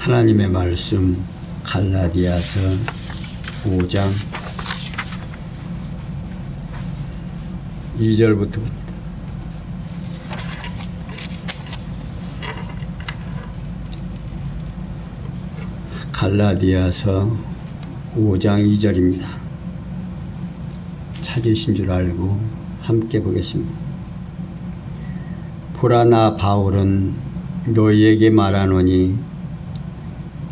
하나님의 말씀 갈라디아서 5장 2절부터 갈라디아서 5장 2절입니다. 찾으신 줄 알고 함께 보겠습니다. 보라, 나 바울은 너희에게 말하노니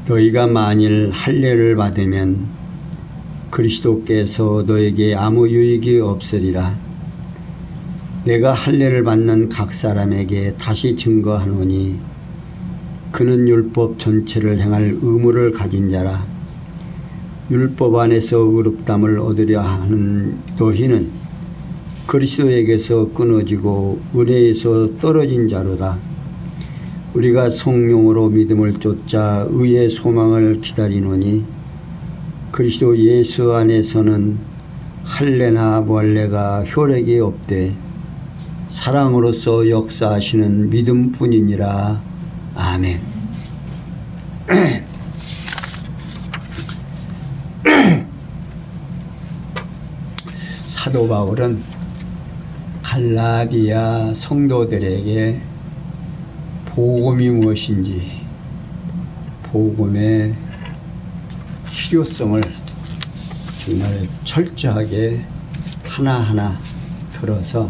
너희가 만일 할례를 받으면 그리스도께서 너에게 아무 유익이 없으리라. 내가 할례를 받는 각 사람에게 다시 증거하노니 그는 율법 전체를 행할 의무를 가진 자라. 율법 안에서 의롭다함을 얻으려 하는 너희는 그리스도에게서 끊어지고 은혜에서 떨어진 자로다. 우리가 성령으로 믿음을 쫓아 의의 소망을 기다리노니 그리스도 예수 안에서는 할례나 무할례가 효력이 없되 사랑으로서 역사하시는 믿음뿐이니라. 아멘. 사도 바울은 갈라디아 성도들에게 복음이 무엇인지, 복음의 필요성을 정말 철저하게 하나하나 들어서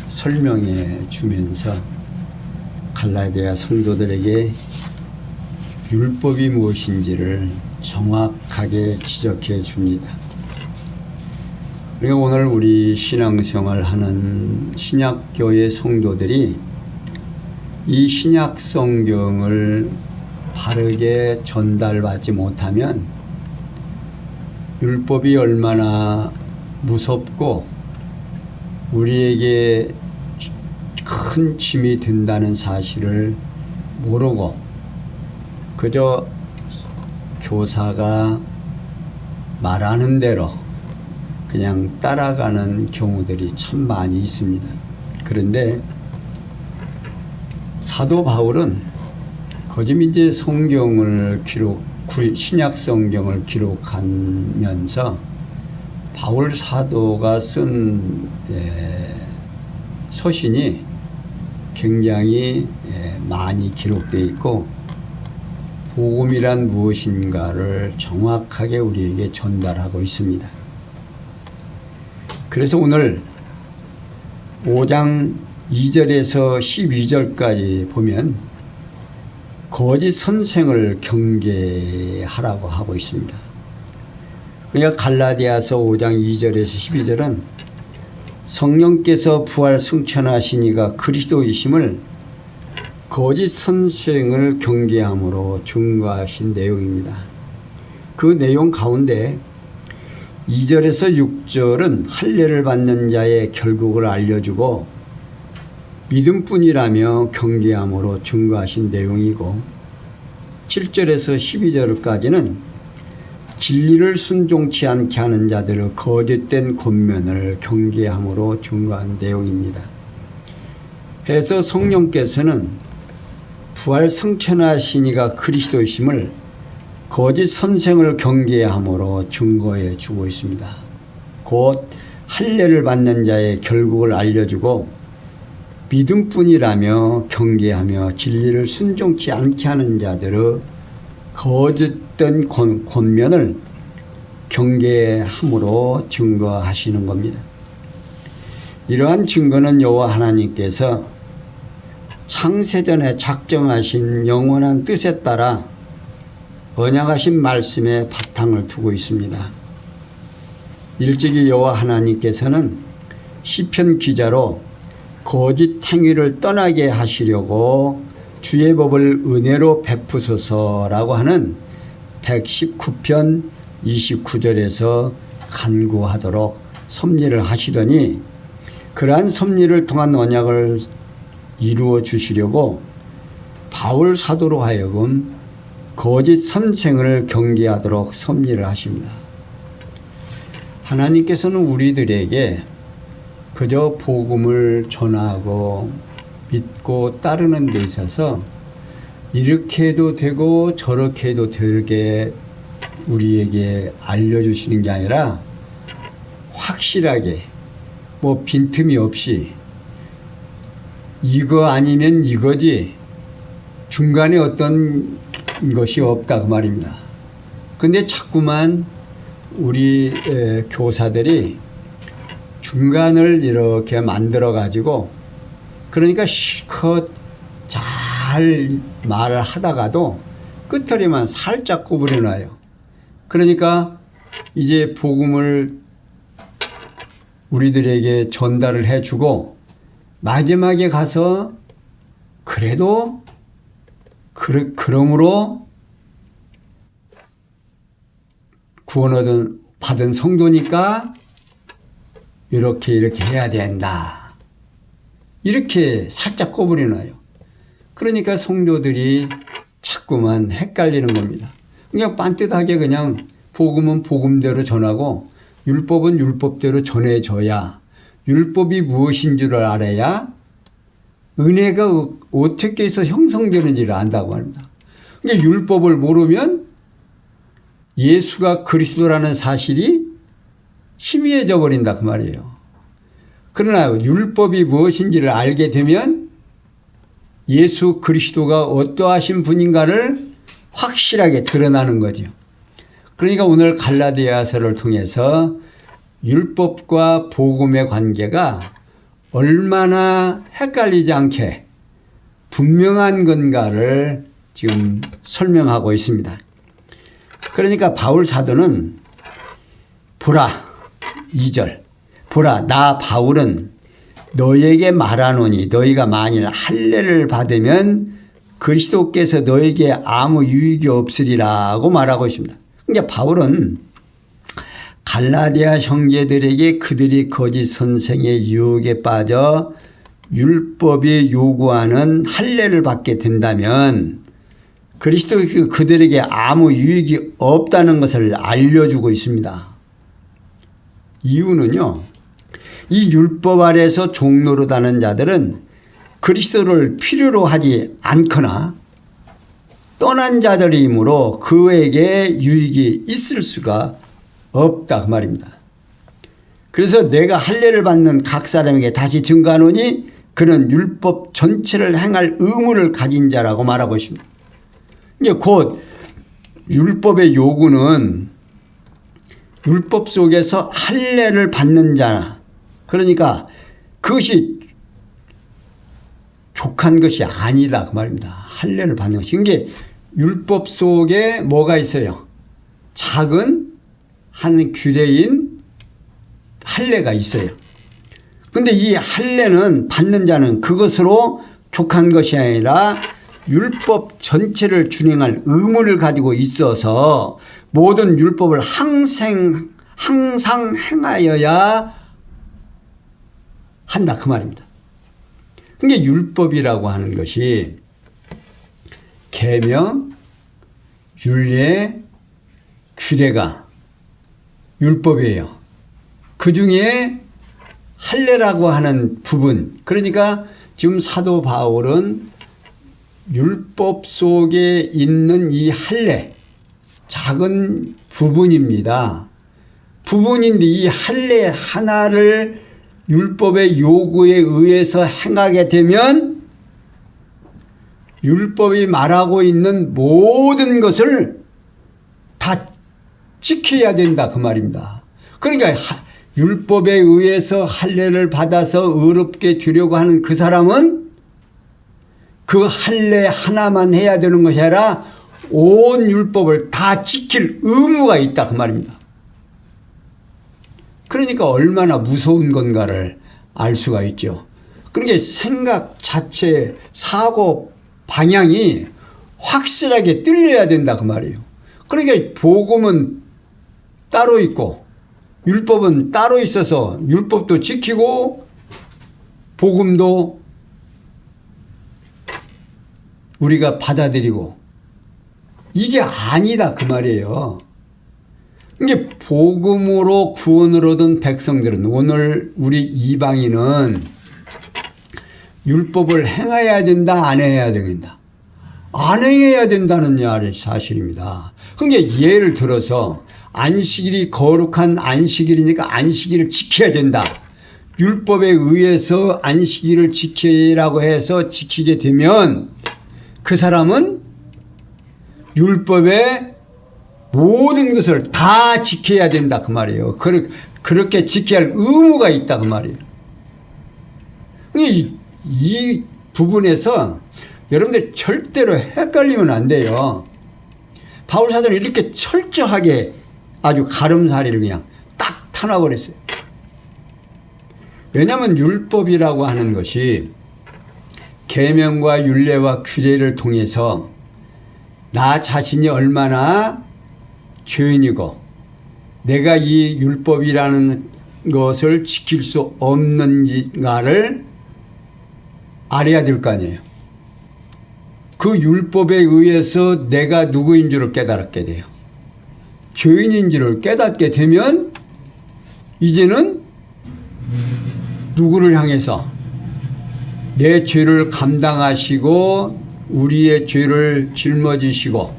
설명해 주면서 갈라디아 성도들에게 율법이 무엇인지를 정확하게 지적해 줍니다. 그러니까 오늘 우리 신앙생활 하는 신약교회 성도들이 이 신약 성경을 바르게 전달받지 못하면 율법이 얼마나 무섭고 우리에게 큰 짐이 된다는 사실을 모르고 그저 교사가 말하는 대로 그냥 따라가는 경우들이 참 많이 있습니다. 그런데 사도 바울은 거짓 성경을 신약 성경을 기록하면서 바울 사도가 쓴 서신이 굉장히 많이 기록되어 있고 복음이란 무엇인가를 정확하게 우리에게 전달하고 있습니다. 그래서 오늘 5장 2절에서 12절까지 보면 거짓 선생을 경계하라고 하고 있습니다. 그러니까 갈라디아서 5장 2절에서 12절은 성령께서 부활 승천하시니가 그리스도이심을 거짓 선생을 경계함으로 증거하신 내용입니다. 그 내용 가운데 2절에서 6절은 할례를 받는 자의 결국을 알려주고 믿음뿐이라며 경계함으로 증거하신 내용이고 7절에서 12절까지는 진리를 순종치 않게 하는 자들의 거짓된 권면을 경계함으로 증거한 내용입니다. 해서 성령께서는 부활 승천하시니가 그리스도이심을 거짓 선생을 경계함으로 증거해 주고 있습니다. 곧 할례를 받는 자의 결국을 알려주고 믿음뿐이라며 경계하며 진리를 순종치 않게 하는 자들의 거짓된 권면을 경계함으로 증거하시는 겁니다. 이러한 증거는 여호와 하나님께서 창세전에 작정하신 영원한 뜻에 따라 언약하신 말씀에 바탕을 두고 있습니다. 일찍이 여호와 하나님께서는 시편 기자로 거짓 행위를 떠나게 하시려고 주의 법을 은혜로 베푸소서라고 하는 119편 29절에서 간구하도록 섭리를 하시더니 그러한 섭리를 통한 언약을 이루어 주시려고 바울 사도로 하여금 거짓 선생을 경계하도록 섭리를 하십니다. 하나님께서는 우리들에게 그저 복음을 전하고 믿고 따르는 데 있어서 이렇게 해도 되고 저렇게 해도 되게 우리에게 알려주시는 게 아니라 확실하게 뭐 빈틈이 없이 이거 아니면 이거지 중간에 어떤 것이 없다 그 말입니다. 근데 자꾸만 우리 교사들이 중간을 이렇게 만들어 가지고 그러니까 실컷 잘 말을 하다가도 끝처리만 살짝 구부려 놔요. 그러니까 이제 복음을 우리들에게 전달을 해주고 마지막에 가서 그래도 그러므로 구원 받은 성도니까 이렇게 해야 된다. 이렇게 살짝 꼬부려 놔요. 그러니까 성도들이 자꾸만 헷갈리는 겁니다. 그냥 빤듯하게 그냥 복음은 복음대로 전하고 율법은 율법대로 전해줘야 율법이 무엇인 줄 알아야 은혜가 어떻게 해서 형성되는지를 안다고 합니다. 그러니까 율법을 모르면 예수가 그리스도라는 사실이 희미해져 버린다 그 말이에요. 그러나 율법이 무엇인지를 알게 되면 예수 그리스도가 어떠하신 분인가를 확실하게 드러나는 거죠. 그러니까 오늘 갈라디아서를 통해서 율법과 복음의 관계가 얼마나 헷갈리지 않게 분명한 건가를 지금 설명하고 있습니다. 그러니까 바울 사도는 보라 2절 보라 나 바울은 너에게 말하노니 너희가 만일 할례를 받으면 그리스도께서 너에게 아무 유익이 없으리라고 말하고 있습니다. 그러니까 바울은 갈라디아 형제들에게 그들이 거짓 선생의 유혹에 빠져 율법이 요구하는 할례를 받게 된다면 그리스도 그들에게 아무 유익이 없다는 것을 알려주고 있습니다. 이유는요. 이 율법 아래에서 종노릇하는 자들은 그리스도를 필요로 하지 않거나 떠난 자들이므로 그에게 유익이 있을 수가 없다 그 말입니다. 그래서 내가 할례를 받는 각 사람에게 다시 증거하노니 그는 율법 전체를 행할 의무를 가진 자라고 말하고 있습니다. 이게 곧 율법의 요구는 율법 속에서 할례를 받는 자 그러니까 그것이 족한 것이 아니다 그 말입니다. 할례를 받는 것이. 이게 율법 속에 뭐가 있어요? 작은 한 규례인 할례가 있어요. 근데 이 할례는 받는 자는 그것으로 족한 것이 아니라 율법 전체를 준행할 의무를 가지고 있어서 모든 율법을 항상 행하여야 한다 그 말입니다. 그러니까 율법이라고 하는 것이 계명, 율례, 규례가 율법이에요. 그중에 할례라고 하는 부분 그러니까 지금 사도 바울은 율법 속에 있는 이 할례 작은 부분입니다. 부분인데 이 할례 하나를 율법의 요구에 의해서 행하게 되면 율법이 말하고 있는 모든 것을 다 지켜야 된다 그 말입니다. 그러니까 율법에 의해서 할례를 받아서 의롭게 되려고 하는 그 사람은 그 할례 하나만 해야 되는 것이 아니라 온 율법을 다 지킬 의무가 있다 그 말입니다. 그러니까 얼마나 무서운 건가를 알 수가 있죠. 그러니까 생각 자체 사고 방향이 확실하게 뚫려야 된다 그 말이에요. 그러니까 복음은 따로 있고 율법은 따로 있어서 율법도 지키고 복음도 우리가 받아들이고 이게 아니다 그 말이에요. 이게 복음으로 구원을 얻은 백성들은 오늘 우리 이방인은 율법을 행해야 된다 안 해야 된다. 안 행해야 된다는 사실입니다. 그러니까 예를 들어서 안식일이 거룩한 안식일이니까 안식일을 지켜야 된다. 율법에 의해서 안식일을 지키라고 해서 지키게 되면 그 사람은 율법의 모든 것을 다 지켜야 된다 그 말이에요. 그렇게 지켜야 할 의무가 있다 그 말이에요. 이 부분에서 여러분들 절대로 헷갈리면 안 돼요. 바울 사도는 이렇게 철저하게 아주 가름사리를 그냥 딱 타놔버렸어요. 왜냐하면 율법이라고 하는 것이 계명과 율례와 규례를 통해서 나 자신이 얼마나 죄인이고 내가 이 율법이라는 것을 지킬 수 없는가를 알아야 될 거 아니에요. 그 율법에 의해서 내가 누구인 줄을 깨달게 돼요. 죄인인 줄을 깨닫게 되면 이제는 누구를 향해서 내 죄를 감당하시고 우리의 죄를 짊어지시고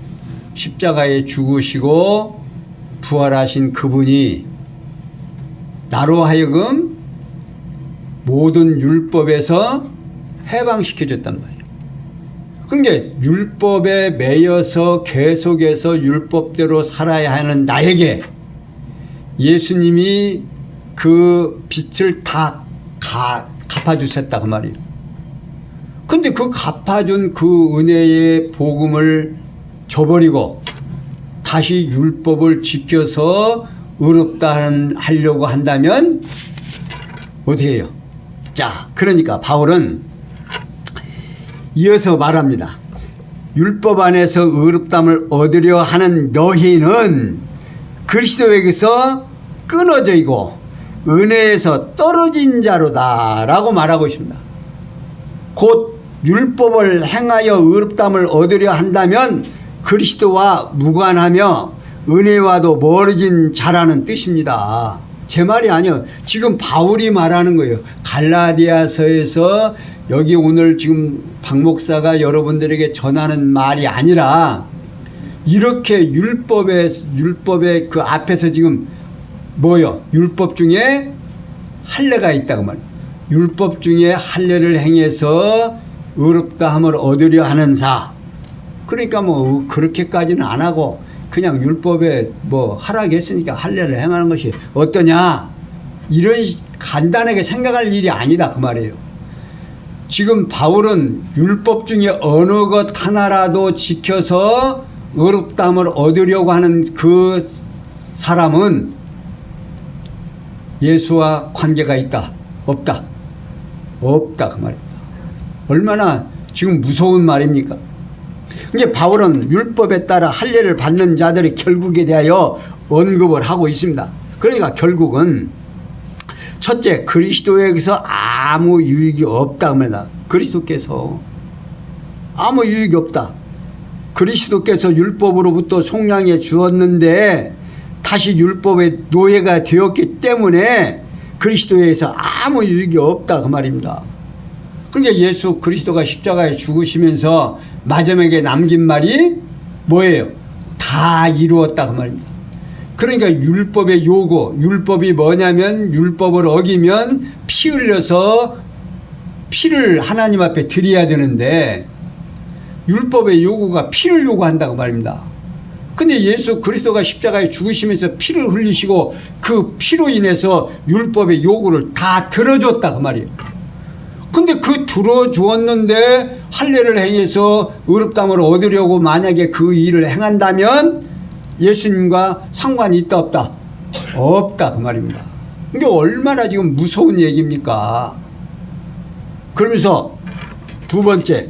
십자가에 죽으시고 부활하신 그분이 나로 하여금 모든 율법에서 해방시켜줬단 말이에요. 그러니까 율법에 매여서 계속해서 율법대로 살아야 하는 나에게 예수님이 그 빚을 다 갚아주셨다 그 말이에요. 근데 그 갚아준 그 은혜의 복음을 저버리고 다시 율법을 지켜서 의롭다 하려고 한다면 어떻게 해요? 자, 그러니까 바울은 이어서 말합니다. 율법 안에서 의롭담을 얻으려 하는 너희는 그리스도에게서 끊어져 있고 은혜에서 떨어진 자로다 라고 말하고 있습니다. 곧 율법을 행하여 의롭담을 얻으려 한다면 그리스도와 무관하며 은혜와도 멀어진 자라는 뜻입니다. 제 말이 아니에요. 지금 바울이 말하는 거예요. 갈라디아서에서 여기 오늘 지금 박 목사가 여러분들에게 전하는 말이 아니라 이렇게 율법의 그 앞에서 지금 뭐요? 율법 중에 할례가 있다고 말이에요. 율법 중에 할례를 행해서 의롭다함을 얻으려 하는 자. 그러니까 뭐 그렇게까지는 안 하고 그냥 율법에 뭐 하락했으니까 할례를 행하는 것이 어떠냐. 이런 간단하게 생각할 일이 아니다 그 말이에요. 지금 바울은 율법 중에 어느 것 하나라도 지켜서 의롭다함을 얻으려고 하는 그 사람은 예수와 관계가 있다? 없다? 없다 그 말입니다. 얼마나 지금 무서운 말입니까? 이게 바울은 율법에 따라 할례를 받는 자들의 결국에 대하여 언급을 하고 있습니다. 그러니까 결국은 첫째, 그리스도에게서 아무 유익이 없다 합니다. 그리스도께서 아무 유익이 없다. 그리스도께서 율법으로부터 속량해 주었는데 다시 율법의 노예가 되었기 때문에 그리스도에게서 아무 유익이 없다 그 말입니다. 그러니까 예수 그리스도가 십자가에 죽으시면서 마지막에 남긴 말이 뭐예요? 다 이루었다 그 말입니다. 그러니까 율법의 요구, 율법이 뭐냐면 율법을 어기면 피 흘려서 피를 하나님 앞에 드려야 되는데 율법의 요구가 피를 요구한다고 말입니다. 근데 예수 그리스도가 십자가에 죽으시면서 피를 흘리시고 그 피로 인해서 율법의 요구를 다 들어줬다 그 말이에요. 근데 그 들어주었는데 할례를 행해서 의롭다함을 얻으려고 만약에 그 일을 행한다면 예수님과 상관이 있다 없다? 없다 그 말입니다. 이게 얼마나 지금 무서운 얘기입니까? 그러면서 두 번째,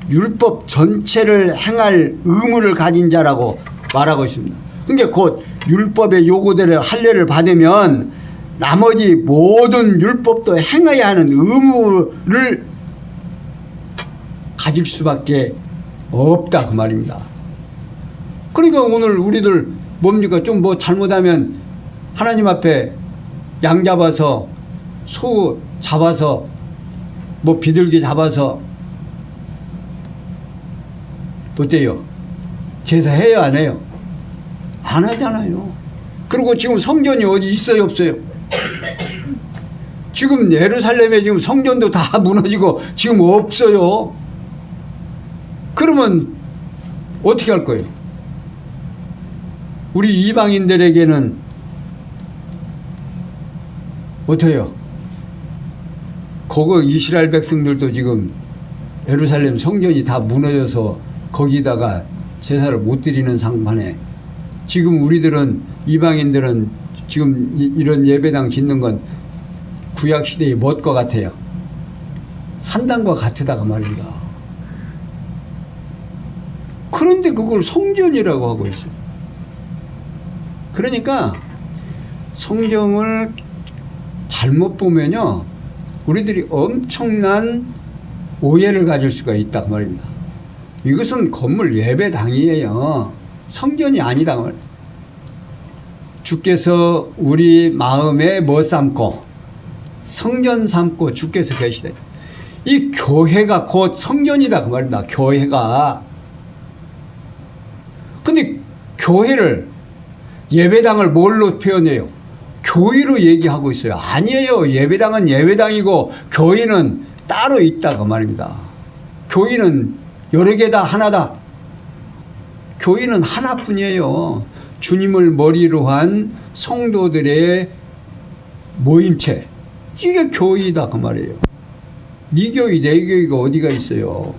율법 전체를 행할 의무를 가진 자라고 말하고 있습니다. 그러니까 곧 율법의 요구대로 할례를 받으면 나머지 모든 율법도 행해야 하는 의무를 가질 수밖에 없다 그 말입니다. 그러니까 오늘 우리들 뭡니까? 좀 뭐 잘못하면 하나님 앞에 양 잡아서 소 잡아서 뭐 비둘기 잡아서 어때요? 제사해요, 안 해요? 안 하잖아요. 그리고 지금 성전이 어디 있어요, 없어요? 지금 예루살렘에 지금 성전도 다 무너지고 지금 없어요. 그러면 어떻게 할 거예요? 우리 이방인들에게는 어때요? 거기 이스라엘 백성들도 지금 예루살렘 성전이 다 무너져서 거기다가 제사를 못 드리는 상황에 지금 우리들은 이방인들은 지금 이런 예배당 짓는 건 구약시대의 멋과 같아요. 산당과 같으다가 말입니다. 그런데 그걸 성전이라고 하고 있어요. 그러니까 성경을 잘못 보면요, 우리들이 엄청난 오해를 가질 수가 있다 그 말입니다. 이것은 건물 예배당이에요. 성전이 아니다 그 말입니다. 주께서 우리 마음에 뭐 삼고 성전 삼고 주께서 계시대. 이 교회가 곧 성전이다 그 말입니다. 교회가. 근데 교회를 예배당을 뭘로 표현해요? 교회로 얘기하고 있어요. 아니에요. 예배당은 예배당이고 교회는 따로 있다 그 말입니다. 교회는 여러 개다 하나다. 교회는 하나뿐이에요. 주님을 머리로 한 성도들의 모임체. 이게 교회다 그 말이에요. 네 교회 내 교회가 어디가 있어요.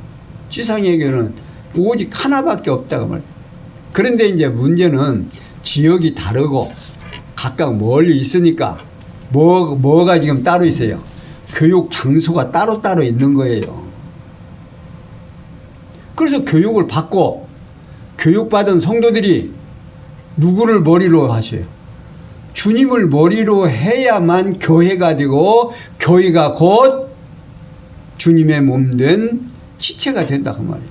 지상의 교회는 오직 하나밖에 없다 그 말이에요. 그런데 이제 문제는 지역이 다르고 각각 멀리 있으니까 뭐가 지금 따로 있어요. 교육 장소가 따로따로 있는 거예요. 그래서 교육을 받고 교육받은 성도들이 누구를 머리로 하셔요? 주님을 머리로 해야만 교회가 되고 교회가 곧 주님의 몸된 지체가 된다 그 말이에요.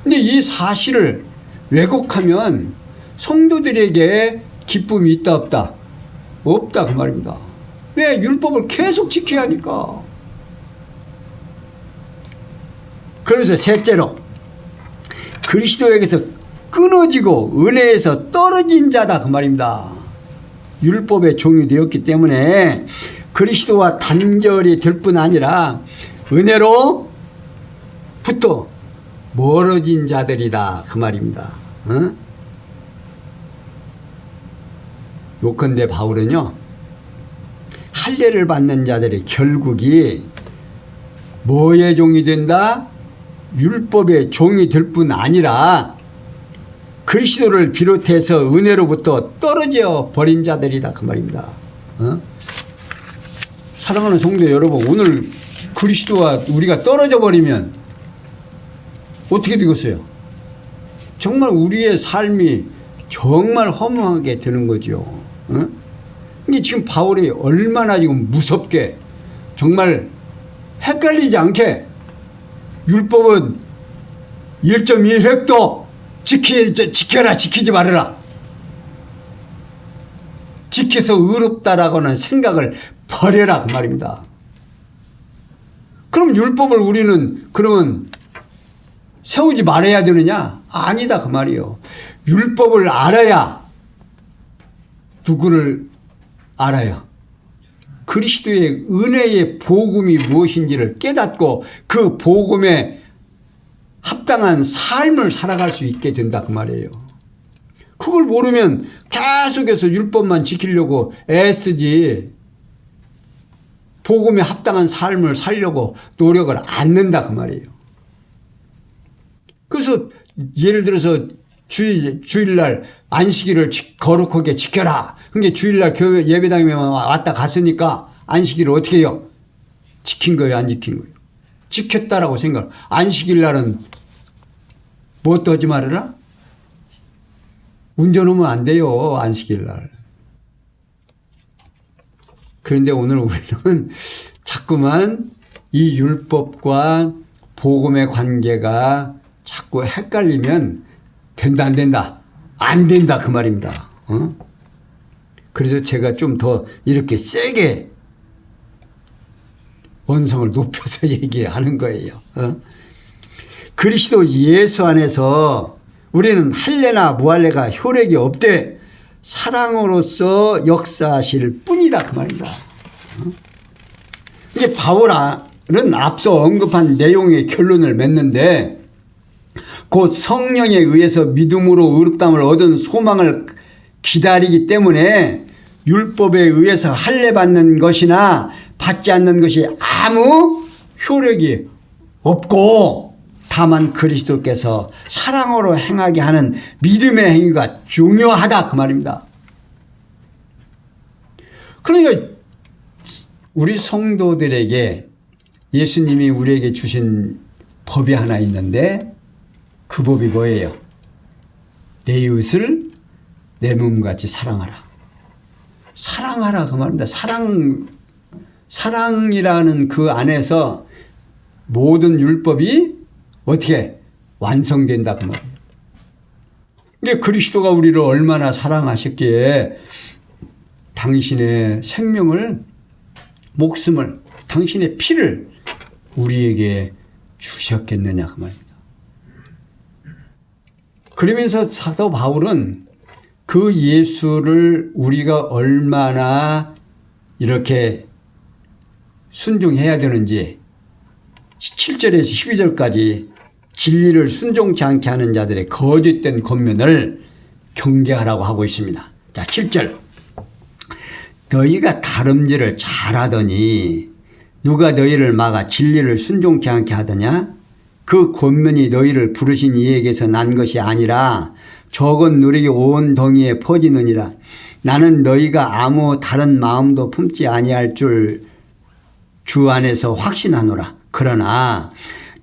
근데 이 사실을 왜곡하면 성도들에게 기쁨이 있다 없다? 없다 그 말입니다. 왜? 율법을 계속 지켜야 하니까. 그래서 셋째로 그리스도에게서 끊어지고 은혜에서 떨어진 자다 그 말입니다. 율법의 종이 되었기 때문에 그리스도와 단절이 될 뿐 아니라 은혜로부터 멀어진 자들이다 그 말입니다. 요컨대 바울은요, 할례를 받는 자들의 결국이 뭐의 종이 된다? 율법의 종이 될 뿐 아니라 그리스도를 비롯해서 은혜로부터 떨어져 버린 자들이다 그 말입니다. 사랑하는 성도 여러분, 오늘 그리스도와 우리가 떨어져 버리면 어떻게 되겠어요? 정말 우리의 삶이 정말 허무하게 되는 거죠. 근데 지금 바울이 얼마나 지금 무섭게 정말 헷갈리지 않게 율법은 1.1획도 지켜라 지키지 말아라. 지켜서 의롭다라고는 생각을 버려라 그 말입니다. 그럼 율법을 우리는 그러면 세우지 말아야 되느냐? 아니다 그 말이에요. 율법을 알아야 누구를 알아야 그리스도의 은혜의 복음이 무엇인지를 깨닫고 그 복음에 합당한 삶을 살아갈 수 있게 된다 그 말이에요. 그걸 모르면 계속해서 율법만 지키려고 애쓰지 복음에 합당한 삶을 살려고 노력을 안 낸다 그 말이에요. 그래서 예를 들어서 주일날 안식일을 거룩하게 지켜라. 그러니까 주일날 교회 예배당에 왔다 갔으니까 안식일을 어떻게 해요? 지킨 거예요, 안 지킨 거예요? 지켰다라고 생각. 안식일날은 뭣도 하지 말아라? 운전하면 안 돼요, 안식일날. 그런데 오늘 우리는 자꾸만 이 율법과 복음의 관계가 자꾸 헷갈리면 된다 안 된다? 안 된다 그 말입니다. 그래서 제가 좀 더 이렇게 세게 언성을 높여서 얘기하는 거예요. 그리스도 예수 안에서 우리는 할례나 무할례가 효력이 없되 사랑으로서 역사하실 뿐이다 그 말입니다. 이게 바울은 앞서 언급한 내용의 결론을 맺는데 곧 성령에 의해서 믿음으로 의롭다함을 얻은 소망을 기다리기 때문에 율법에 의해서 할례 받는 것이나 받지 않는 것이 아무 효력이 없고 다만 그리스도께서 사랑으로 행하게 하는 믿음의 행위가 중요하다 그 말입니다. 그러니까 우리 성도들에게 예수님이 우리에게 주신 법이 하나 있는데 그 법이 뭐예요? 내 이웃을 내 몸같이 사랑하라. 사랑하라 그 말입니다. 사랑이라는 그 안에서 모든 율법이 어떻게 완성된다 그 말이에요. 이게 그리스도가 우리를 얼마나 사랑하셨기에 당신의 생명을 목숨을 당신의 피를 우리에게 주셨겠느냐 그 말입니다. 그러면서 사도 바울은 그 예수를 우리가 얼마나 이렇게 순종해야 되는지 7절에서 12절까지 진리를 순종치 않게 하는 자들의 거짓된 권면을 경계하라고 하고 있습니다. 자, 7절. 너희가 다름질을 잘하더니 누가 너희를 막아 진리를 순종치 않게 하더냐? 그 권면이 너희를 부르신 이에게서 난 것이 아니라 적은 누리기 온 동이에 퍼지느니라. 나는 너희가 아무 다른 마음도 품지 아니할 줄 주 안에서 확신하노라. 그러나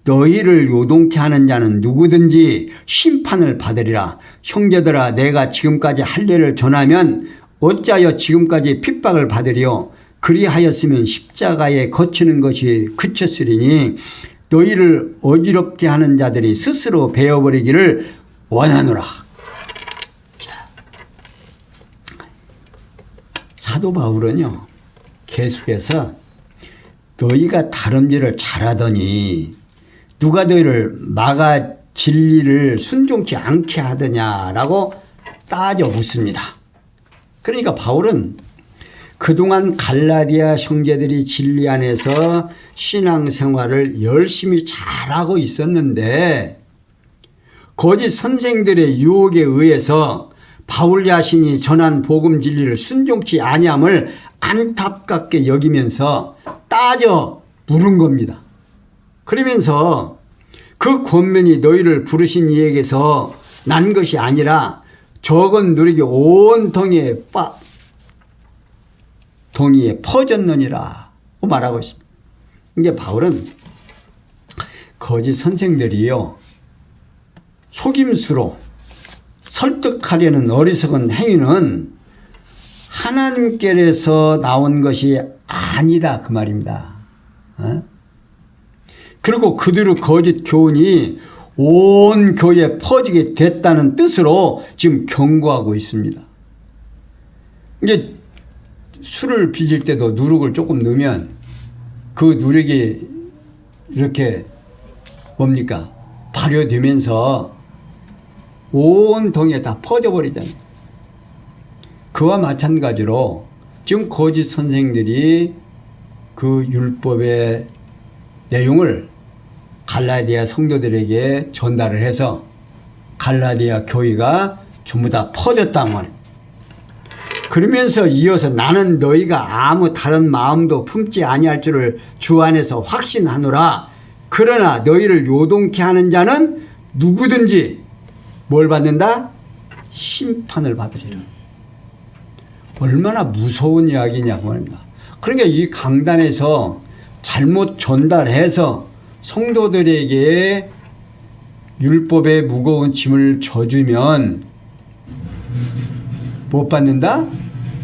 너희를 요동케 하는 자는 누구든지 심판을 받으리라. 형제들아, 내가 지금까지 할례를 전하면 어찌하여 지금까지 핍박을 받으리요? 그리하였으면 십자가에 거치는 것이 그쳤으리니 너희를 어지럽게 하는 자들이 스스로 베어버리기를 원하노라. 자, 사도 바울은요 계속해서 너희가 다름질을 잘하더니 누가 너희를 막아 진리를 순종치 않게 하더냐라고 따져 묻습니다. 그러니까 바울은 그동안 갈라디아 형제들이 진리 안에서 신앙생활을 열심히 잘하고 있었는데 거짓 선생들의 유혹에 의해서 바울 자신이 전한 복음 진리를 순종치 아니함을 안타깝게 여기면서 따져 물은 겁니다. 그러면서 그 권면이 너희를 부르신 이에게서 난 것이 아니라 적은 누리기 온 동이에 퍼졌느니라 말하고 있습니다. 이게 바울은 거짓 선생들이요 속임수로 설득하려는 어리석은 행위는 하나님께서 나온 것이 아니다 그 말입니다. 그리고 그들의 거짓 교훈이 온 교회에 퍼지게 됐다는 뜻으로 지금 경고하고 있습니다. 이게 술을 빚을 때도 누룩을 조금 넣으면 그 누룩이 이렇게 뭡니까? 발효되면서 온 동에 다 퍼져버리잖아요. 그와 마찬가지로 지금 거짓 선생들이 그 율법의 내용을 갈라디아 성도들에게 전달을 해서 갈라디아 교회가 전부 다 퍼졌단 말이에요. 그러면서 이어서 나는 너희가 아무 다른 마음도 품지 아니할 줄을 주 안에서 확신하노라. 그러나 너희를 요동케 하는 자는 누구든지 뭘 받는다? 심판을 받으리라. 얼마나 무서운 이야기냐고 합니다. 그러니까 이 강단에서 잘못 전달해서 성도들에게 율법의 무거운 짐을 져주면 못 받는다?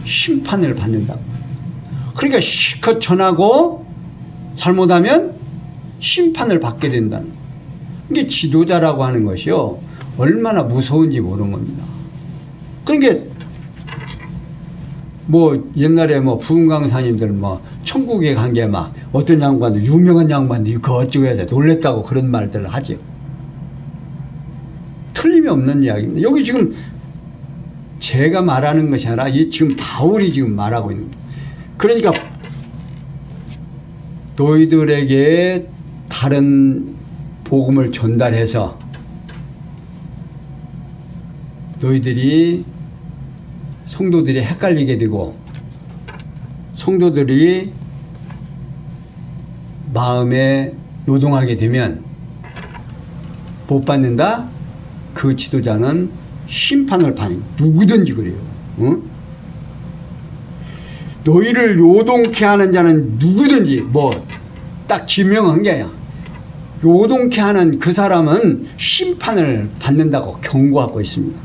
심판을 받는다. 그러니까 실컷 전하고 잘못하면 심판을 받게 된다는 거예요. 이게 지도자라고 하는 것이요 얼마나 무서운지 모르는 겁니다. 그러니까 뭐 옛날에 뭐 부흥 강사님들 뭐 천국에 간 게 막 어떤 양반도 유명한 양반도 그 어쩌고 해서 놀랬다고 그런 말들을 하죠. 틀림이 없는 이야기입니다. 여기 지금 제가 말하는 것이 아니라 이 지금 바울이 지금 말하고 있는 겁니다. 그러니까 너희들에게 다른 복음을 전달해서 너희들이 성도들이 헷갈리게 되고 성도들이 마음에 요동하게 되면 못 받는다? 그 지도자는 심판을 받는, 누구든지 그래요. 응? 너희를 요동케 하는 자는 누구든지, 뭐 딱 지명한 게 아니야. 요동케 하는 그 사람은 심판을 받는다고 경고하고 있습니다.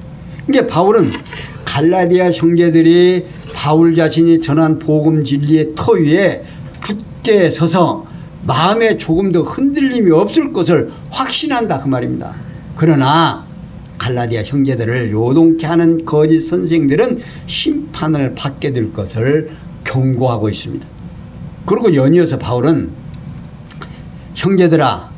그러니까 바울은 갈라디아 형제들이 바울 자신이 전한 복음 진리의 터 위에 굳게 서서 마음에 조금 더 흔들림이 없을 것을 확신한다 그 말입니다. 그러나 갈라디아 형제들을 요동케 하는 거짓 선생들은 심판을 받게 될 것을 경고하고 있습니다. 그리고 연이어서 바울은 형제들아,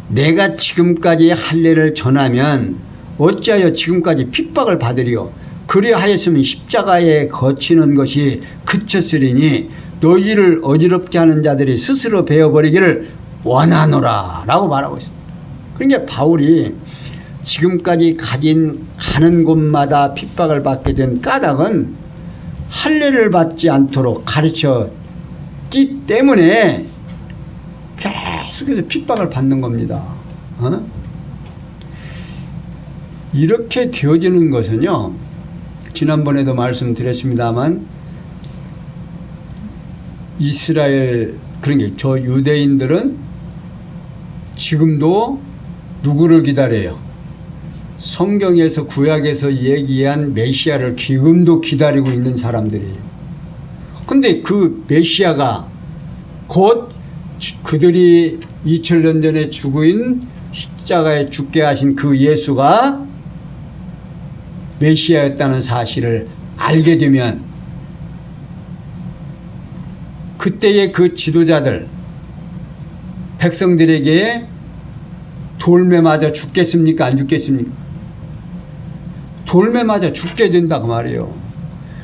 내가 지금까지 할례를 전하면 어찌하여 지금까지 핍박을 받으리요? 그리하였으면 십자가에 거치는 것이 그쳤으리니 너희를 어지럽게 하는 자들이 스스로 베어버리기를 원하노라 라고 말하고 있습니다. 그러니까 바울이 지금까지 가는 곳마다 핍박을 받게 된 까닭은 할례를 받지 않도록 가르쳤기 때문에 계속해서 핍박을 받는 겁니다. 이렇게 되어지는 것은요, 지난번에도 말씀드렸습니다만 이스라엘, 그러니까 저 유대인들은 지금도 누구를 기다려요? 성경에서 구약에서 얘기한 메시아를 지금도 기다리고 있는 사람들이에요. 근데 그 메시아가 곧 그들이 2000년 전에 죽은 십자가에 죽게 하신 그 예수가 메시아였다는 사실을 알게 되면 그때의 그 지도자들, 백성들에게 돌매 맞아 죽겠습니까? 안 죽겠습니까? 돌매 맞아 죽게 된다 그 말이에요.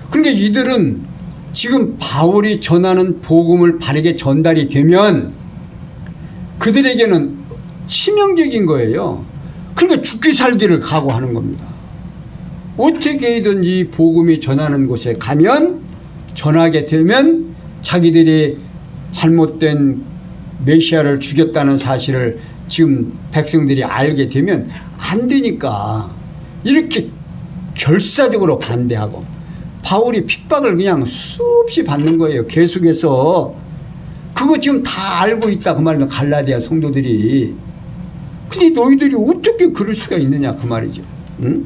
그러니까 이들은 지금 바울이 전하는 복음을 바르게 전달이 되면 그들에게는 치명적인 거예요. 그러니까 죽기 살기를 각오하는 겁니다. 어떻게든지 복음이 전하는 곳에 가면, 전하게 되면 자기들이 잘못된 메시아를 죽였다는 사실을 지금 백성들이 알게 되면 안 되니까 이렇게 결사적으로 반대하고, 바울이 핍박을 그냥 수없이 받는 거예요. 계속해서. 그거 지금 다 알고 있다 그 말이면 갈라디아 성도들이. 근데 너희들이 어떻게 그럴 수가 있느냐 그 말이죠. 응?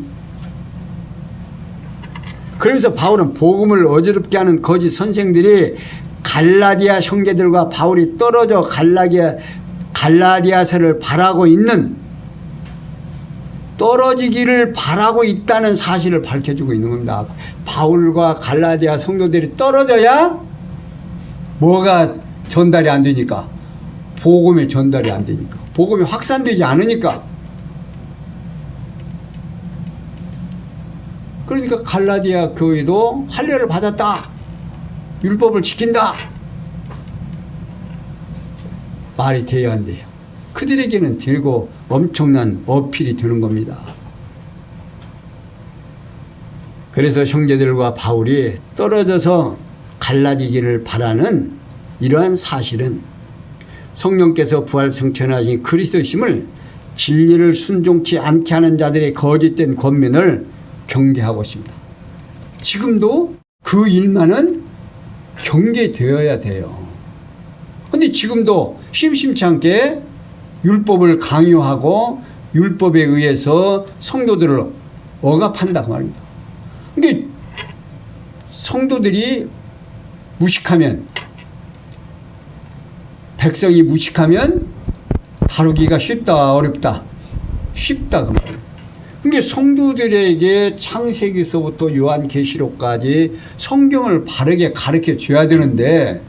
그러면서 바울은 복음을 어지럽게 하는 거짓 선생들이 갈라디아 형제들과 바울이 떨어져 갈라디아서를 바라고 있는, 떨어지기를 바라고 있다는 사실을 밝혀주고 있는 겁니다. 바울과 갈라디아 성도들이 떨어져야 뭐가 전달이 안 되니까? 복음이 전달이 안 되니까. 복음이 확산되지 않으니까. 그러니까 갈라디아 교회도 할례를 받았다, 율법을 지킨다, 말이 돼야 한대요. 그들에게는 되고 엄청난 어필이 되는 겁니다. 그래서 형제들과 바울이 떨어져서 갈라지기를 바라는 이러한 사실은 성령께서 부활 승천하신 그리스도심을 진리를 순종치 않게 하는 자들의 거짓된 권면을 경계하고 있습니다. 지금도 그 일만은 경계되어야 돼요. 그런데 지금도 심심치 않게 율법을 강요하고 율법에 의해서 성도들을 억압한다고 말입니다. 근데 성도들이 무식하면, 백성이 무식하면 다루기가 쉽다 어렵다? 쉽다 그 말이에요. 그러니까 성도들에게 창세기서부터 요한계시록까지 성경을 바르게 가르쳐 줘야 되는데,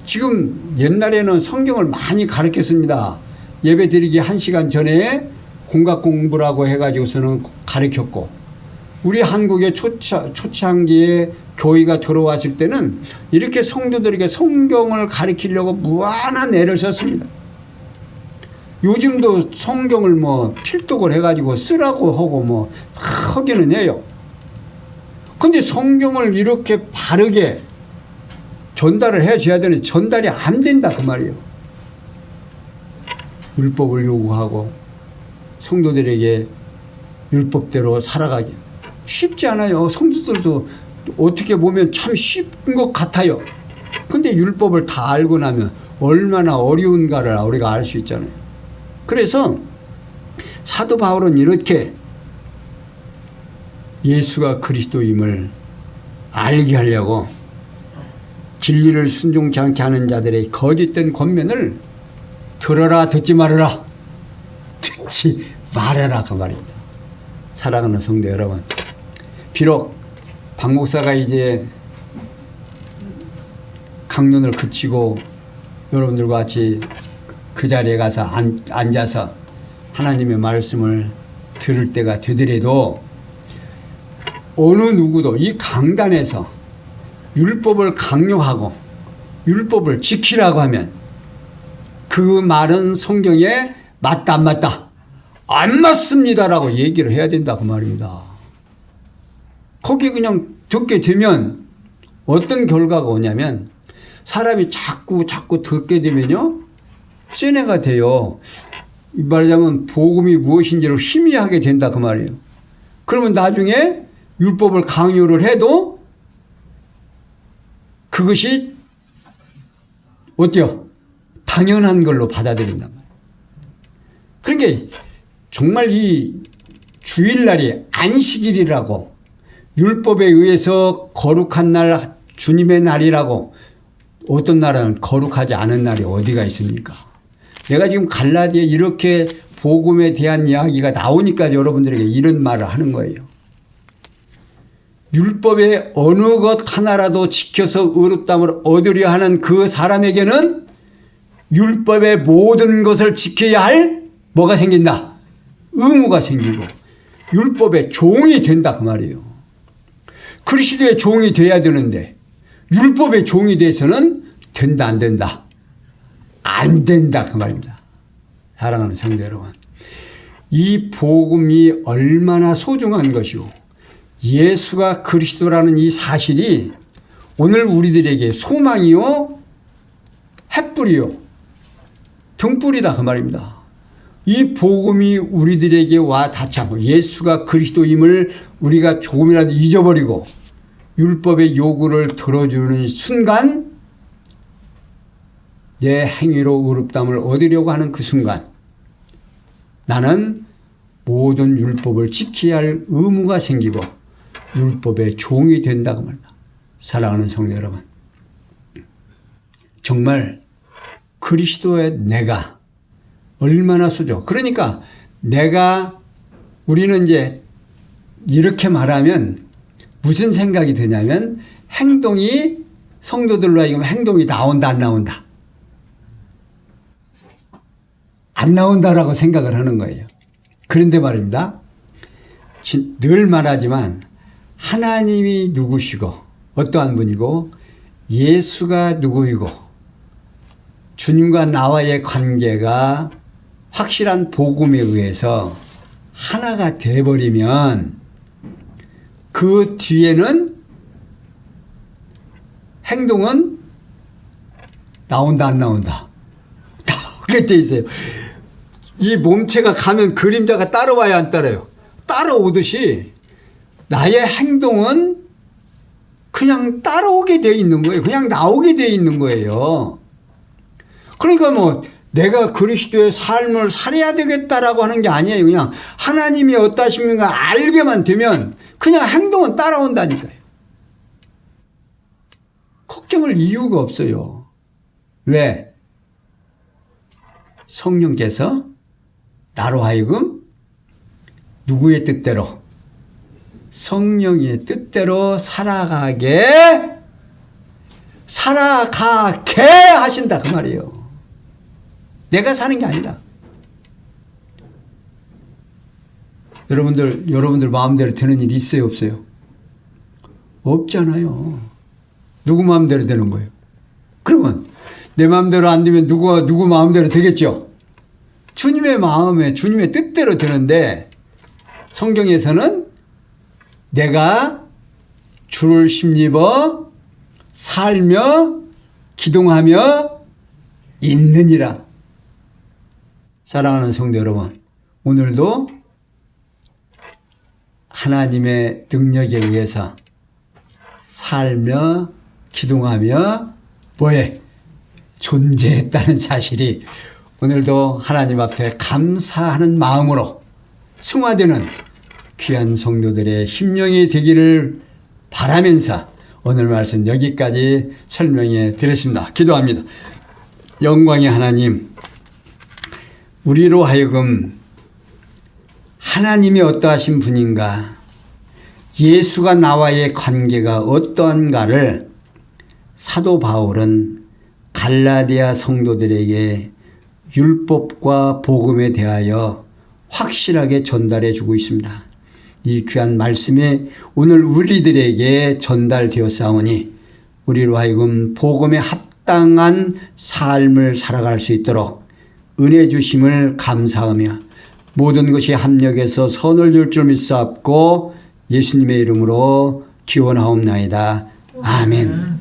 지금 옛날에는 성경을 많이 가르쳤습니다. 예배 드리기 1시간 전에 공학 공부라고 해가지고서는 가르쳤고, 우리 한국의 초창기에 교회가 들어왔을 때는 이렇게 성도들에게 성경을 가르치려고 무한한 애를 썼습니다. 요즘도 성경을 뭐 필독을 해가지고 쓰라고 하고 뭐 하기는 해요. 근데 성경을 이렇게 바르게 전달을 해줘야 되는데 전달이 안 된다 그 말이에요. 율법을 요구하고 성도들에게 율법대로 살아가기 쉽지 않아요. 성도들도 어떻게 보면 참 쉬운 것 같아요. 근데 율법을 다 알고 나면 얼마나 어려운가를 우리가 알 수 있잖아요. 그래서 사도 바울은 이렇게 예수가 그리스도임을 알게 하려고 진리를 순종치 않게 하는 자들의 거짓된 권면을 들어라 듣지 말아라, 듣지 말아라 그 말입니다. 사랑하는 성도 여러분, 비록 박 목사가 이제 강론을 그치고 여러분들과 같이 그 자리에 가서 앉아서 하나님의 말씀을 들을 때가 되더라도 어느 누구도 이 강단에서 율법을 강요하고 율법을 지키라고 하면 그 말은 성경에 맞다 안 맞다? 안 맞습니다라고 얘기를 해야 된다 그 말입니다. 거기 그냥 듣게 되면 어떤 결과가 오냐면 사람이 자꾸 듣게 되면요 쇠뇌가 돼요. 말하자면 복음이 무엇인지를 희미하게 된다 그 말이에요. 그러면 나중에 율법을 강요를 해도 그것이 어때요? 당연한 걸로 받아들인단 말이에요. 그러니까 정말 이 주일날이 안식일이라고 율법에 의해서 거룩한 날 주님의 날이라고 어떤 날은 거룩하지 않은 날이 어디가 있습니까? 내가 지금 갈라디아에 이렇게 복음에 대한 이야기가 나오니까 여러분들에게 이런 말을 하는 거예요. 율법의 어느 것 하나라도 지켜서 의롭다함을 얻으려 하는 그 사람에게는 율법의 모든 것을 지켜야 할 뭐가 생긴다? 의무가 생기고 율법의 종이 된다 그 말이에요. 그리스도의 종이 돼야 되는데 율법의 종이 돼서는 된다 안 된다? 안 된다 그 말입니다. 사랑하는 성도 여러분, 이 복음이 얼마나 소중한 것이고 예수가 그리스도라는 이 사실이 오늘 우리들에게 소망이요 햇불이요 등불이다 그 말입니다. 이 복음이 우리들에게 와 닿지 않고 예수가 그리스도임을 우리가 조금이라도 잊어버리고 율법의 요구를 들어주는 순간 내 행위로 의롭다함을 얻으려고 하는 그 순간 나는 모든 율법을 지켜야 할 의무가 생기고 율법의 종이 된다고 말합니다. 사랑하는 성도 여러분, 정말 그리스도의 내가 얼마나 소중하고, 그러니까 우리는 이제 이렇게 말하면 무슨 생각이 드냐면 행동이 성도들로 하여금 행동이 나온다 안 나온다? 안 나온다라고 생각을 하는 거예요. 그런데 말입니다. 늘 말하지만 하나님이 누구시고 어떠한 분이고 예수가 누구이고 주님과 나와의 관계가 확실한 복음에 의해서 하나가 돼버리면 그 뒤에는 행동은 나온다 안 나온다? 나오게 돼 있어요. 이 몸체가 가면 그림자가 따라와야 안 따라요? 따라오듯이 나의 행동은 그냥 따라오게 돼 있는 거예요. 그냥 나오게 돼 있는 거예요. 그러니까 뭐 내가 그리스도의 삶을 살아야 되겠다라고 하는 게 아니에요. 그냥 하나님이 어떠십니까 알게만 되면 그냥 행동은 따라온다니까요. 걱정할 이유가 없어요. 왜? 성령께서 나로 하여금 누구의 뜻대로? 성령의 뜻대로 살아가게 하신다 그 말이에요. 내가 사는 게 아니다. 여러분들 마음대로 되는 일 있어요, 없어요? 없잖아요. 누구 마음대로 되는 거예요? 그러면 내 마음대로 안 되면 누구 마음대로 되겠죠? 주님의 마음에 주님의 뜻대로 되는데 성경에서는 내가 주를 힘입어 살며 기동하며 있느니라. 사랑하는 성도 여러분, 오늘도 하나님의 능력에 의해서 살며 기동하며 뭐에 존재했다는 사실이 오늘도 하나님 앞에 감사하는 마음으로 승화되는 귀한 성도들의 심령이 되기를 바라면서 오늘 말씀 여기까지 설명해 드렸습니다. 기도합니다. 영광의 하나님, 우리로 하여금 하나님이 어떠하신 분인가, 예수가 나와의 관계가 어떠한가를 사도 바울은 갈라디아 성도들에게 율법과 복음에 대하여 확실하게 전달해 주고 있습니다. 이 귀한 말씀이 오늘 우리들에게 전달되었사오니 우리로 하여금 복음에 합당한 삶을 살아갈 수 있도록 은혜 주심을 감사하며 모든 것이 합력해서 선을 줄 줄 믿사옵고 예수님의 이름으로 기원하옵나이다. 아멘.